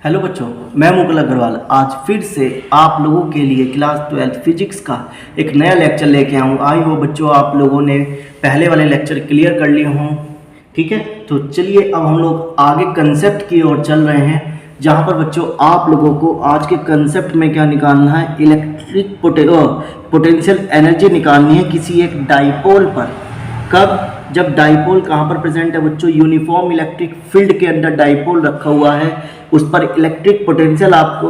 Hello बच्चों, मैं मुकुल अग्रवाल आज फिर से आप लोगों के लिए क्लास 12 फिजिक्स का एक नया लेक्चर लेके आऊँ। आई हो बच्चों आप लोगों ने पहले वाले लेक्चर क्लियर कर लिए हों। ठीक है, तो चलिए अब हम लोग आगे कंसेप्ट की ओर चल रहे हैं, जहाँ पर बच्चों आप लोगों को आज के कंसेप्ट में क्या निकालना है, इलेक्ट्रिक पोटेंशियल एनर्जी निकालनी है किसी एक डाइपोल पर। कब? जब डाइपोल कहाँ पर प्रेजेंट है बच्चों, यूनिफॉर्म इलेक्ट्रिक फील्ड के अंदर डाइपोल रखा हुआ है, उस पर इलेक्ट्रिक पोटेंशियल आपको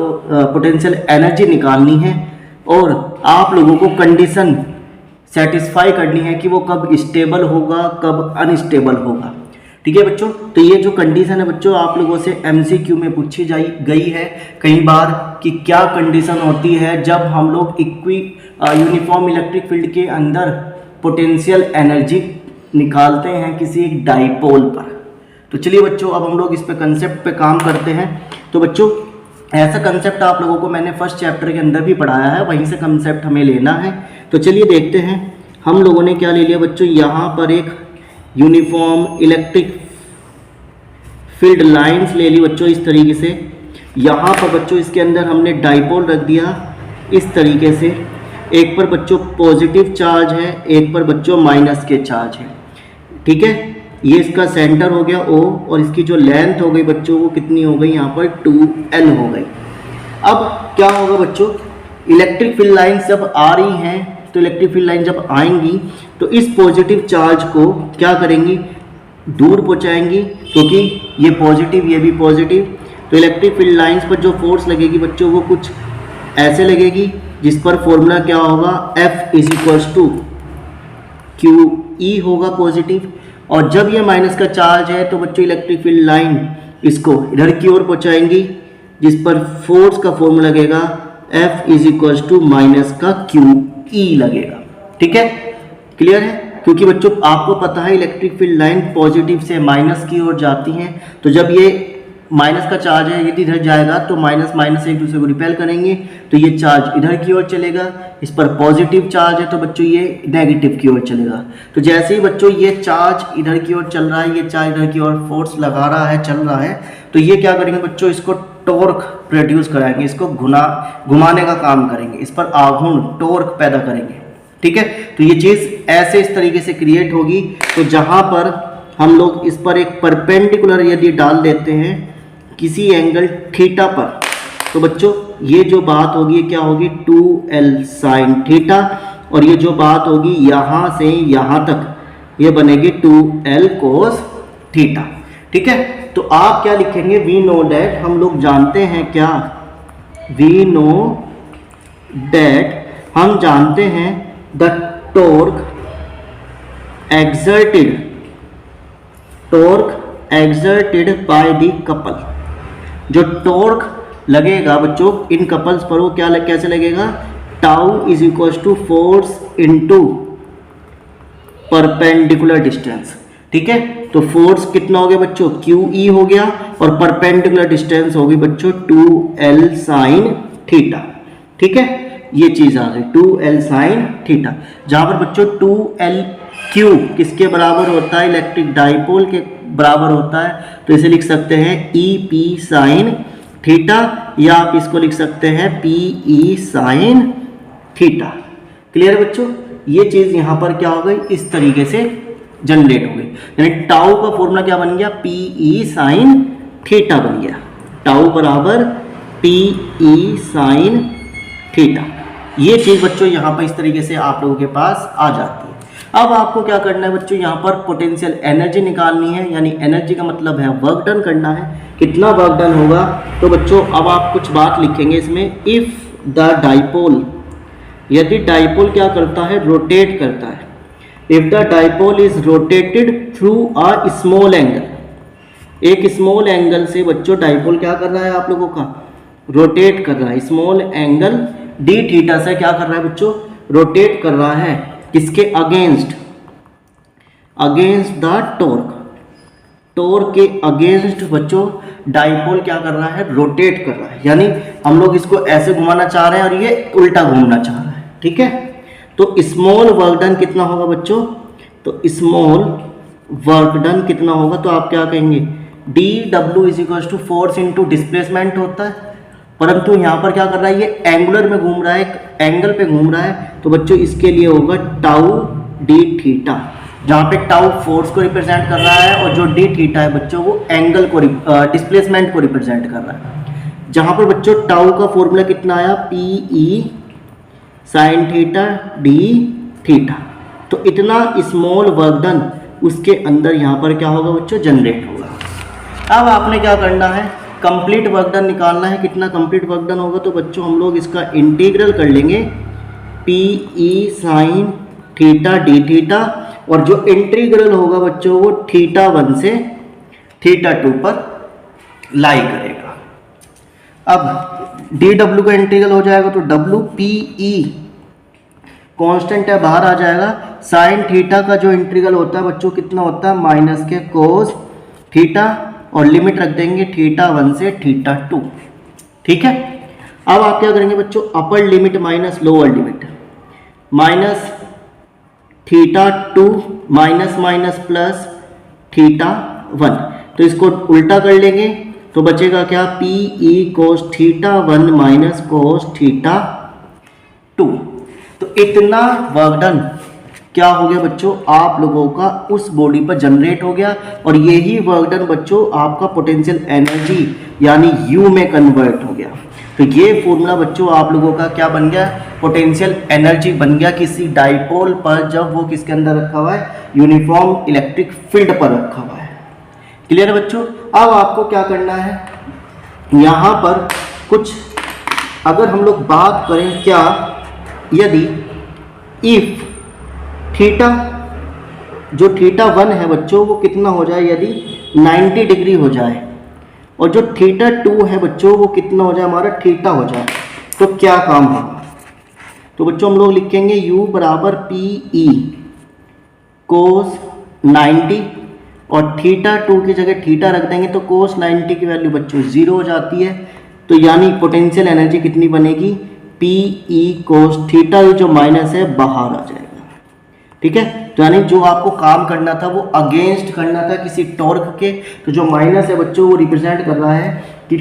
पोटेंशियल एनर्जी निकालनी है और आप लोगों को कंडीशन सेटिस्फाई करनी है कि वो कब स्टेबल होगा कब अनस्टेबल होगा। ठीक है बच्चों, तो ये जो कंडीशन है बच्चों आप लोगों से एमसीक्यू में पूछी गई है कई बार कि क्या कंडीशन होती है जब हम लोग यूनिफॉर्म इलेक्ट्रिक फील्ड के अंदर पोटेंशियल एनर्जी निकालते हैं किसी एक डाइपोल पर। तो चलिए बच्चों अब हम लोग इस पे कंसेप्ट पे काम करते हैं। तो बच्चों ऐसा कंसेप्ट आप लोगों को मैंने फर्स्ट चैप्टर के अंदर भी पढ़ाया है, वहीं से कंसेप्ट हमें लेना है। तो चलिए देखते हैं हम लोगों ने क्या ले लिया बच्चों। यहाँ पर एक यूनिफॉर्म इलेक्ट्रिक फील्ड लाइंस ले ली बच्चों इस तरीके से। यहाँ पर बच्चों इसके अंदर हमने डाइपोल रख दिया इस तरीके से। एक पर बच्चों पॉजिटिव चार्ज है, एक पर बच्चों माइनस के चार्ज है। ठीक है, ये इसका सेंटर हो गया O और इसकी जो लेंथ हो गई बच्चों वो कितनी हो गई, यहाँ पर 2L हो गई। अब क्या होगा बच्चों, इलेक्ट्रिक फील्ड लाइन जब आ रही हैं तो इलेक्ट्रिक फील्ड लाइन जब आएंगी तो इस पॉजिटिव चार्ज को क्या करेंगी, दूर पहुँचाएंगी, क्योंकि ये पॉजिटिव ये भी पॉजिटिव। तो इलेक्ट्रिक फील्ड लाइन्स पर जो फोर्स लगेगी बच्चों वो कुछ ऐसे लगेगी, जिस पर फॉर्मूला क्या होगा, F = QE होगा पॉजिटिव। और जब ये माइनस का चार्ज है तो बच्चों इलेक्ट्रिक फील्ड लाइन इसको इधर की ओर पहुंचाएंगी, जिस पर फोर्स का फॉर्मूला लगेगा F - QE लगेगा। ठीक है, क्लियर है? क्योंकि बच्चों आपको पता है इलेक्ट्रिक फील्ड लाइन पॉजिटिव से माइनस की ओर जाती हैं, तो जब ये माइनस का चार्ज है यदि इधर जाएगा तो माइनस माइनस एक दूसरे को रिपेल करेंगे, तो ये चार्ज इधर की ओर चलेगा। इस पर पॉजिटिव चार्ज है तो बच्चों ये नेगेटिव की ओर चलेगा। तो जैसे ही बच्चों ये चार्ज इधर की ओर चल रहा है, ये चार्ज इधर की ओर फोर्स लगा रहा है, चल रहा है, तो ये क्या करेंगे बच्चों, इसको टॉर्क प्रोड्यूस कराएंगे, इसको घुमाने का काम करेंगे, इस पर आघूर्ण टॉर्क पैदा करेंगे। ठीक है, तो ये चीज़ ऐसे इस तरीके से क्रिएट होगी। तो जहाँ पर हम लोग इस पर एक परपेंडिकुलर यदि डाल देते हैं किसी एंगल थीटा पर, तो बच्चों ये जो बात होगी क्या होगी, 2L sin थीटा, और ये जो बात होगी यहाँ से यहाँ तक ये बनेगी 2L cos थीटा। ठीक है, तो आप क्या लिखेंगे, वी नो डैट, हम लोग जानते हैं क्या, वी नो डैट, हम जानते हैं the torque exerted by the couple. जो टॉर्क लगेगा बच्चों इन कपल्स पर वो कैसे लगेगा, tau = force into perpendicular distance. ठीक है, तो फोर्स कितना हो गया बच्चों, QE हो गया, और परपेंडिकुलर डिस्टेंस होगी बच्चों 2L sin थीटा। ठीक है, ये चीज आ गई 2L sin थीटा, जहां पर बच्चों 2L किसके बराबर होता है, इलेक्ट्रिक डाइपोल के बराबर होता है। तो इसे लिख सकते हैं EP sin थीटा, या आप इसको लिख सकते हैं PE sin थीटा। क्लियर है बच्चों, ये चीज यहां पर क्या हो गई, इस तरीके से जनरेट हो गई। यानी टाउ का फॉर्मूला क्या बन गया, PE sin थीटा बन गया, टाउ बराबर PE sin थीटा। ये चीज बच्चों यहाँ पर इस तरीके से आप लोगों के पास आ जाती है। अब आपको क्या करना है बच्चों, यहाँ पर पोटेंशियल एनर्जी निकालनी है, यानी एनर्जी का मतलब है वर्क डन करना है। कितना वर्क डन होगा, तो बच्चों अब आप कुछ बात लिखेंगे इसमें, इफ द डाइपोल, यदि डाइपोल क्या करता है, रोटेट करता है, if the dipole is rotated through a small angle, एक स्मॉल एंगल से बच्चों डाइपोल क्या कर रहा है आप लोगों का, रोटेट कर रहा है, स्मॉल एंगल डी थीटा से क्या कर रहा है बच्चों, रोटेट कर रहा है, किसके अगेंस्ट द टॉर्क के अगेंस्ट बच्चों डाइपोल क्या कर रहा है, रोटेट कर रहा है। यानी हम लोग इसको ऐसे घुमाना चाह रहे हैं और ये उल्टा घूमना चाह रहा है। ठीक है, तो स्मॉल वर्क डन कितना होगा बच्चों, तो स्मॉल वर्क डन कितना होगा, तो आप क्या कहेंगे, D W is equal to force into displacement होता है, परंतु यहाँ पर क्या कर रहा है, ये एंगुलर में घूम रहा है, एक एंगल पे घूम रहा है, तो बच्चों इसके लिए होगा टाउ डी थीटा, जहाँ पे टाउ फोर्स को रिप्रेजेंट कर रहा है और जो डी थीटा है बच्चों वो एंगल को डिस्प्लेसमेंट को रिप्रेजेंट कर रहा है। जहाँ पर बच्चों टाउ का फॉर्मूला कितना आया, P E sine theta D theta, तो इतना स्मॉल वर्क डन उसके अंदर यहाँ पर क्या होगा बच्चों, जनरेट होगा। अब आपने क्या करना है, कंप्लीट वर्क डन निकालना है। कितना कंप्लीट वर्क डन होगा, तो बच्चों हम लोग इसका इंटीग्रल कर लेंगे P E sine theta D theta, और जो इंटीग्रल होगा बच्चों वो θ1 से θ2 पर लाई करेगा। अब डी डब्ल्यू का इंटीग्रल हो जाएगा तो डब्ल्यू पी ई कॉन्स्टेंट है, बाहर आ जाएगा। साइन थीटा का जो इंटीग्रल होता है बच्चों कितना होता है, माइनस के कोस थीटा, और लिमिट रख देंगे θ1 से θ2। ठीक है, अब आप क्या करेंगे बच्चों, upper limit minus lower limit, minus θ2 minus minus plus θ1, तो इसको उल्टा कर लेंगे तो बचेगा क्या, पी ई कोस θ1 माइनस कोस θ2। तो इतना वर्क डन क्या हो गया बच्चों, आप लोगों का उस बॉडी पर जनरेट हो गया, और यही वर्क डन बच्चों आपका पोटेंशियल एनर्जी यानी यू में कन्वर्ट हो गया। तो ये फॉर्मूला बच्चों आप लोगों का क्या बन गया, पोटेंशियल एनर्जी बन गया किसी डाइपोल पर, जब वो किसके अंदर रखा हुआ है, यूनिफॉर्म इलेक्ट्रिक फील्ड पर रखा हुआ है। क्लियर है बच्चों। अब आपको क्या करना है, यहाँ पर कुछ अगर हम लोग बात करें, क्या यदि इफ थीटा जो θ1 है बच्चों वो कितना हो जाए, यदि 90 डिग्री हो जाए, और जो θ2 है बच्चों वो कितना हो जाए, हमारा θ हो जाए, तो क्या काम होगा। तो बच्चों हम लोग लिखेंगे u बराबर पी ई कोस 90, और θ2 की जगह θ रख देंगे तो कोस 90 की वैल्यू बच्चों 0 हो जाती है। तो यानी पोटेंशियल एनर्जी कितनी बनेगी, पी ई कोस θ, जो माइनस है बाहर आ जाएगा। ठीक है, तो यानी जो आपको काम करना था वो अगेंस्ट करना था किसी टॉर्क के, तो जो माइनस है बच्चों वो रिप्रेजेंट कर रहा है कि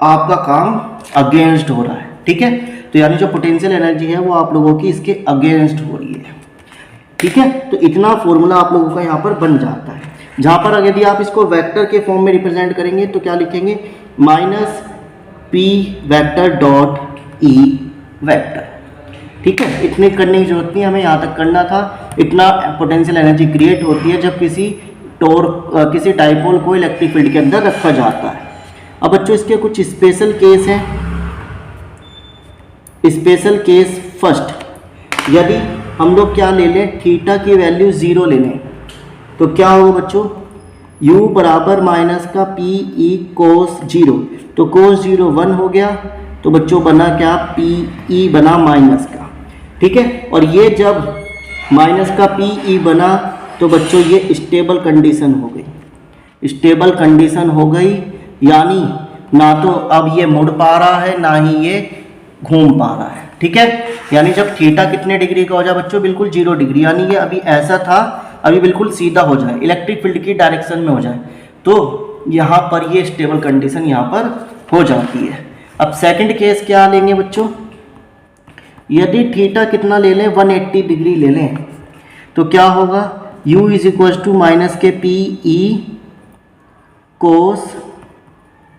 आपका काम अगेंस्ट हो रहा है। ठीक है, तो यानी जो पोटेंशियल एनर्जी है वो आप लोगों की इसके अगेंस्ट हो रही है। ठीक है, तो इतना फॉर्मूला आप लोगों का यहाँ पर बन जाता है, जहाँ पर यदि आप इसको वेक्टर के फॉर्म में रिप्रेजेंट करेंगे तो क्या लिखेंगे, minus P vector dot E vector. ठीक है, इतने करने की जरूरत नहीं, हमें यहाँ तक करना था। इतना पोटेंशियल एनर्जी क्रिएट होती है जब किसी डाइपोल को इलेक्ट्रिक फील्ड के अंदर रखा जाता है। अब बच्चों इसके कुछ स्पेशल केस हैं। स्पेशल केस फर्स्ट, यदि हम लोग क्या ले लें, थीटा की वैल्यू 0 ले लें, तो क्या होगा बच्चों, u बराबर माइनस का पी ई कोस 0, तो कोस 0 1 हो गया, तो बच्चों बना क्या, पी ई बना माइनस का। ठीक है, और ये जब माइनस का पी ई बना तो बच्चों ये स्टेबल कंडीशन हो गई। स्टेबल कंडीशन हो गई यानी ना तो अब ये मुड़ पा रहा है ना ही ये घूम पा रहा है। ठीक है, यानी जब थीटा कितने डिग्री का हो जाए बच्चों, बिल्कुल 0 डिग्री, यानी ये अभी ऐसा था अभी बिल्कुल सीधा हो जाए, इलेक्ट्रिक फील्ड की डायरेक्शन में हो जाए, तो यहाँ पर ये स्टेबल कंडीशन यहाँ पर हो जाती है। अब सेकंड केस क्या लेंगे बच्चों, यदि थीटा कितना ले लें, 180 डिग्री ले लें, तो क्या होगा, u is equal to minus K P E cos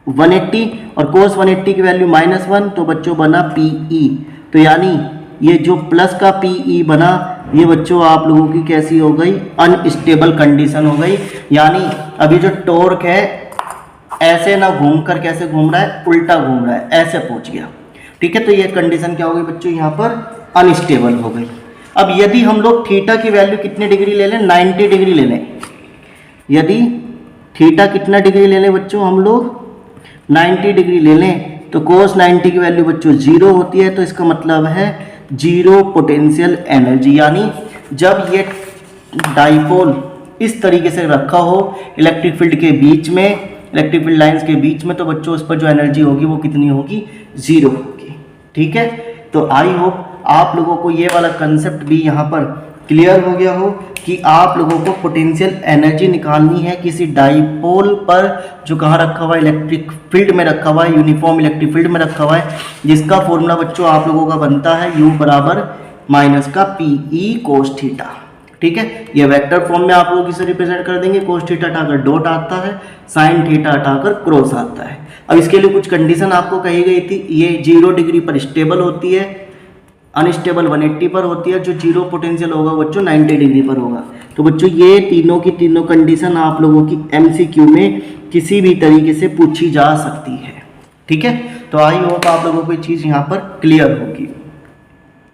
180, और कोस 180 की वैल्यू -1, तो बच्चों बना पी ई। तो यानी ये जो प्लस का पी ई बना, ये बच्चों आप लोगों की कैसी हो गई, अनस्टेबल कंडीशन हो गई। यानी अभी जो टॉर्क है ऐसे ना घूम कर कैसे घूम रहा है, उल्टा घूम रहा है, ऐसे पहुंच गया। ठीक है, तो ये कंडीशन क्या हो गई बच्चों, यहाँ पर अनस्टेबल हो गई। अब यदि हम लोग थीटा की वैल्यू कितनी डिग्री ले लें, 90 डिग्री ले लें, यदि थीटा कितना डिग्री ले लें बच्चों, हम लोग 90 डिग्री ले लें, तो कोस 90 की वैल्यू बच्चों 0 होती है, तो इसका मतलब है 0 पोटेंशियल एनर्जी। यानी जब ये डाइपोल इस तरीके से रखा हो इलेक्ट्रिक फील्ड के बीच में, इलेक्ट्रिक फील्ड लाइंस के बीच में, तो बच्चों उस पर जो एनर्जी होगी वो कितनी होगी, 0 होगी। ठीक है, तो आई होप आप लोगों को ये वाला कंसेप्ट भी यहाँ पर क्लियर हो गया हो। कि आप लोगों को पोटेंशियल एनर्जी निकालनी है किसी डाइपोल पर जो कहाँ रखा हुआ है, इलेक्ट्रिक फील्ड में रखा हुआ है, यूनिफॉर्म इलेक्ट्रिक फील्ड में रखा हुआ है, जिसका फॉर्मूला बच्चों आप लोगों का बनता है U बराबर माइनस का PE कोस थीटा। ठीक है, ये वेक्टर फॉर्म में आप लोग इसे रिप्रेजेंट कर देंगे। कोस थीटा हटाकर डॉट आता है, साइन थीटा हटाकर क्रॉस आता है। अब इसके लिए कुछ कंडीशन आपको कही गई थी। ये 0 डिग्री पर स्टेबल होती है, अनस्टेबल 180 पर होती है, जो जीरो पोटेंशियल होगा बच्चों 90 डिग्री पर होगा। तो बच्चों ये तीनों की तीनों कंडीशन आप लोगों की MCQ में किसी भी तरीके से पूछी जा सकती है। ठीक है, तो आई होप आप लोगों को ये चीज़ यहाँ पर क्लियर होगी।